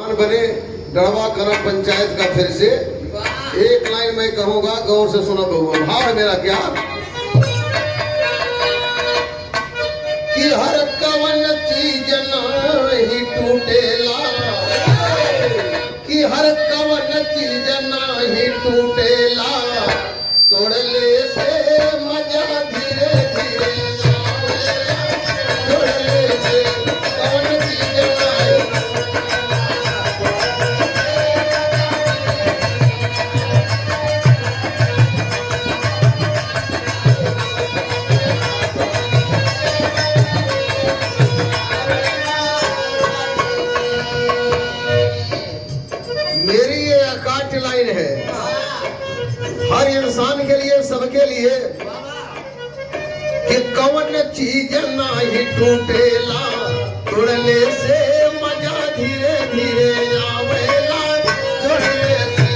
प्रधान बने गढ़वा करम पंचायत का फिर से। एक लाइन मैं कहूंगा, गौर से सुना बहुआ। भाव मेरा क्या कि हर कवन चीज नहीं टूटेला, कि हर कवन चीज नहीं टूटेला, तोड़ले से मजा धीरे धीरे आवेला, तोड़ले से कवन चीज नहीं। मेरी ये अकाट लाइन है हर इंसान के लिए, सबके लिए, कि कौन चीज नहीं टूटेला, तोड़ले से मजा धीरे धीरे आवेला, तोड़ले से।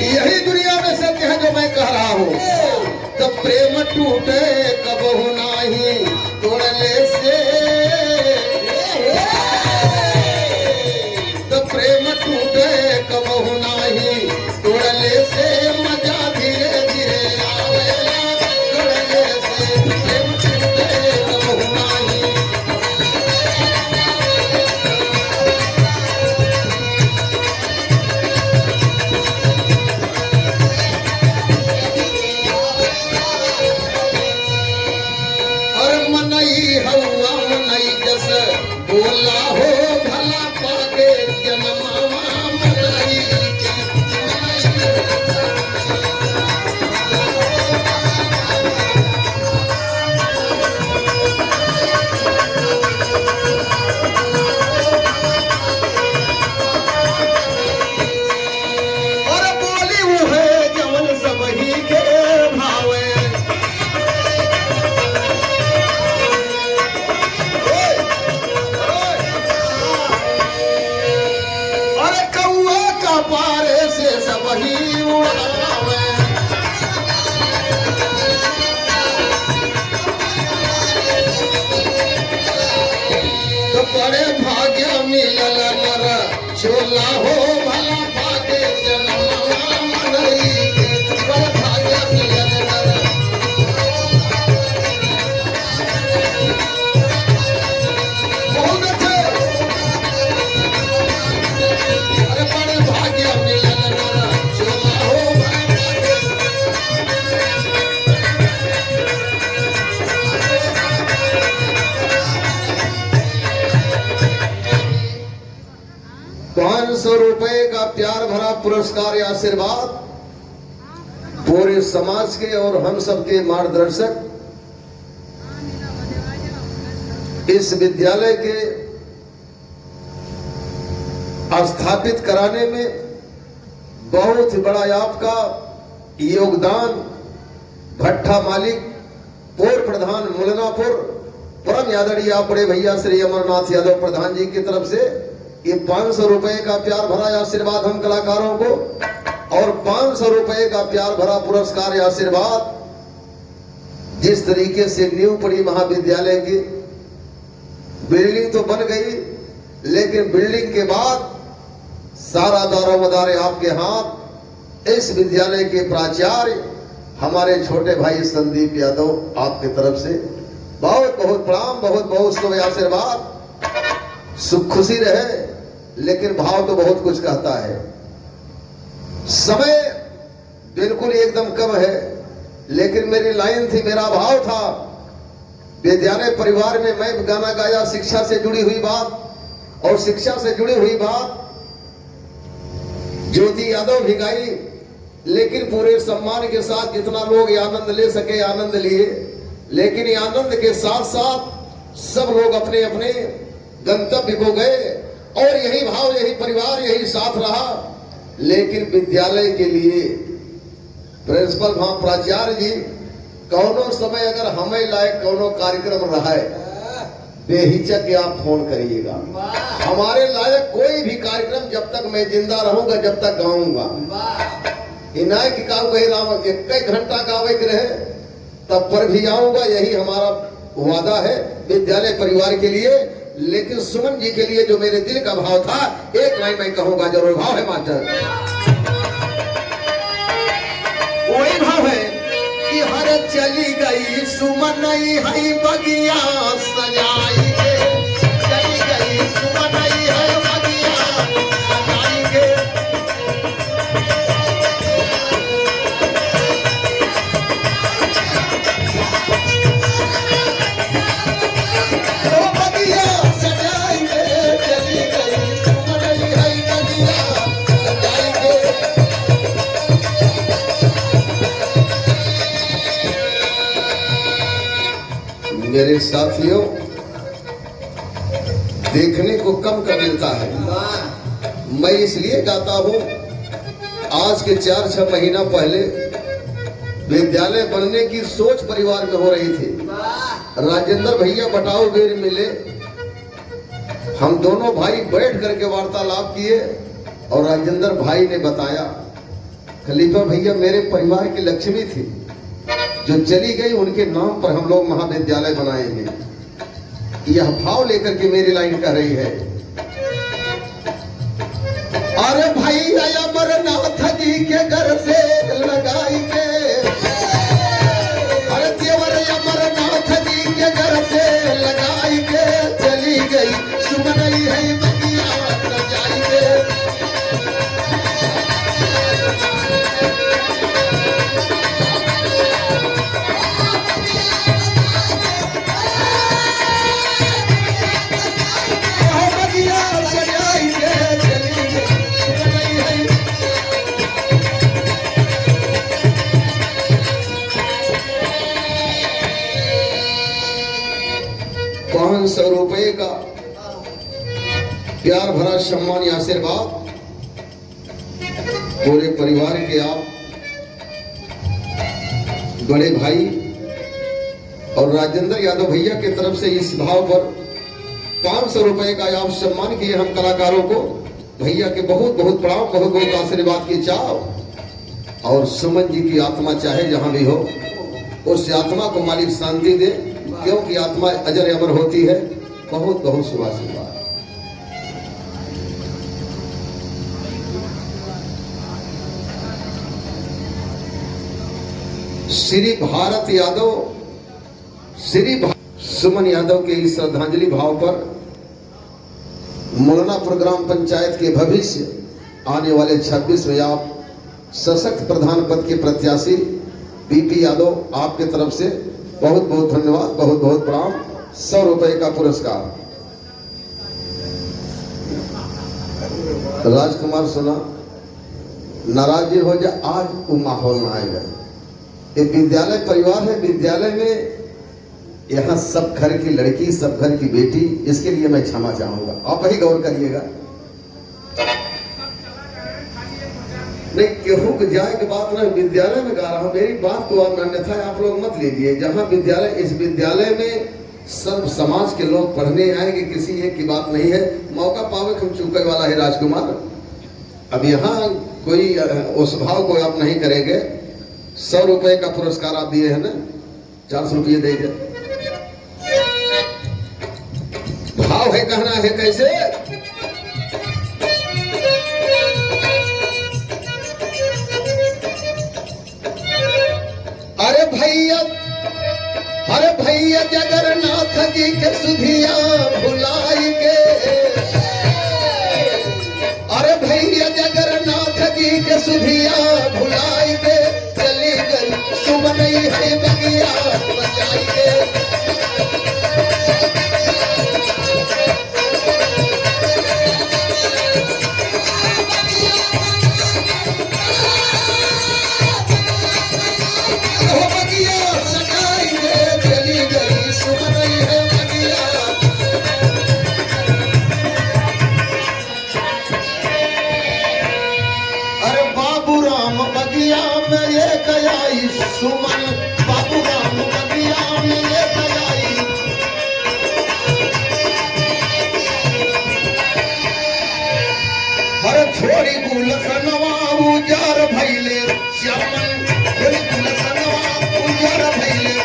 यही दुनिया में सत्य है जो मैं कह रहा हूँ। तब प्रेम टूटे कबहु नाही, तोड़ले से। तब प्रेम टूटे कबहु नाही, तोड़ले से मजा धीरे धीरे आवेला, तोड़ले से। प्रेम टूटे कबहु नाही। मनई हवा मनई जस बोला हो भला पाके जन्मावा मनई। और बोली वो है जवन सब ही के भावे। पारे से सब ही उड़ावे, तो बड़े भाग्य मिलल नर चोला हो भला भाग्य जन्मवा मनई के। बड़े भाग्य मिलल नर। बहुत अच्छे। अरे बड़े भाग्य मिलल नर चोला हो भला भाग्य। ₹500 का प्यार भरा पुरस्कार या आशीर्वाद पूरे समाज के और हम सबके मार्गदर्शक इस विद्यालय के स्थापित कराने में बहुत ही बड़ा आपका योगदान भट्ठा मालिक, पूर्व प्रधान मुलनापुर, परम यादव आप बड़े भैया श्री अमरनाथ यादव प्रधान जी की तरफ से ये ₹500 का प्यार भरा आशीर्वाद हम कलाकारों को, और ₹500 का प्यार भरा पुरस्कार या आशीर्वाद। जिस तरीके से नींव पड़ी महाविद्यालय की, बिल्डिंग तो बन गई, लेकिन बिल्डिंग के बाद सारा दारोमदार आपके हाथ। इस विद्यालय के प्राचार्य हमारे छोटे भाई संदीप यादव आपके तरफ से बहुत बहुत प्रणाम, बहुत बहुत शुभ आशीर्वाद। सुख खुशी रहे, लेकिन भाव तो बहुत कुछ कहता है। समय बिल्कुल एकदम कम है, लेकिन मेरी लाइन थी, मेरा भाव था। विद्यालय परिवार में मैं गाना गाया, शिक्षा से जुड़ी हुई बात, और शिक्षा से जुड़ी हुई बात ज्योति यादव भी गाई, लेकिन पूरे सम्मान के साथ जितना लोग आनंद ले सके आनंद लिए। लेकिन ये आनंद के साथ साथ सब लोग अपने अपने गंतव्य को गए, और यही भाव, यही परिवार, यही साथ रहा। लेकिन विद्यालय के लिए प्रिंसिपल वहां प्राचार्य जी कौनो समय अगर हमें लायक कौनो कार्यक्रम रहा है, बेहिचक आप फोन करिएगा। हमारे लायक कोई भी कार्यक्रम जब तक मैं जिंदा रहूंगा, जब तक गाऊंगा, इनाय की का राम 1 घंटा गावे के रहे तब पर भी आऊंगा। यही हमारा वादा है विद्यालय परिवार के लिए। लेकिन सुमन जी के लिए जो मेरे दिल का भाव था, एक लाइन मैं कहूंगा जरूर। भाव है मास्टर, वही भाव है कि हर चली गई सुमन है बगिया सजाई के, चली गई सुमन है बगिया सजाई के। मेरे साथियों, देखने को कम का मिलता है। मैं इसलिए गाता हूं, आज के 4-6 महीना पहले विद्यालय बनने की सोच परिवार में हो रही थी। राजेंद्र भैया बटाऊ बेर मिले, हम दोनों भाई बैठ करके वार्तालाप किए और राजेंद्र भाई ने बताया, खलीफा भैया मेरे परिवार की लक्ष्मी थी जो चली गई, उनके नाम पर हम लोग महाविद्यालय बनाएंगे। यह भाव लेकर के मेरी लाइन कह रही है, अरे भाई अमरनाथ जी के घर से लगाई के, अरे देवर अमरनाथ जी के घर से लगाई के, चली गई सुमनई है बगिया सजाई के। ₹500 का प्यार भरा सम्मान या आशीर्वाद पूरे परिवार के आप बड़े भाई और राजेंद्र यादव भैया की तरफ से इस भाव पर ₹500 का आप सम्मान किए हम कलाकारों को। भैया के बहुत बहुत प्रणाम, बहुत बहुत आशीर्वाद की चाह। और सुमन जी की आत्मा चाहे जहां भी हो, उस आत्मा को मालिक शांति दे, क्योंकि आत्मा अजर अमर होती है। बहुत बहुत शुभ आशीर्वाद। श्री भारत यादव, सुमन यादव के इस श्रद्धांजलि भाव पर मुलनापुर ग्राम पंचायत के भविष्य आने वाले 26 में आप सशक्त प्रधान पद के प्रत्याशी बीपी यादव, आपके तरफ से बहुत बहुत धन्यवाद, बहुत बहुत प्रणाम। ₹100 का पुरस्कार। राजकुमार सुना, नाराज हो जाए, आज वो माहौल में आएगा। ये विद्यालय परिवार है, विद्यालय में यहाँ सब घर की लड़की, सब घर की बेटी, इसके लिए मैं क्षमा चाहूंगा, आप ही गौर करिएगा। नहीं, केहू के जाए की बात ना, विद्यालय में गा रहा हूं, मेरी बात को आप अन्यथा आप लोग मत लीजिए। जहां विद्यालय, इस विद्यालय में सर्व समाज के लोग पढ़ने आएंगे, किसी एक की बात नहीं है। मौका पावे हम चूके वाला है राजकुमार। अब यहाँ कोई उस भाव को आप नहीं करेंगे। ₹100 का पुरस्कार आप दिए है ना, ₹400 देंगे। भाव है, कहना है कैसे, अरे भैया जगन्नाथ जी के सुधिया भुलाई के, अरे भैया जगन्नाथ जी के सुधिया भुलाई के, चली गई सुमनई है बगिया बजाई के। छोरी गुलसनवा उजार भैले श्यामन छोरी गुलसनवा उजार भैले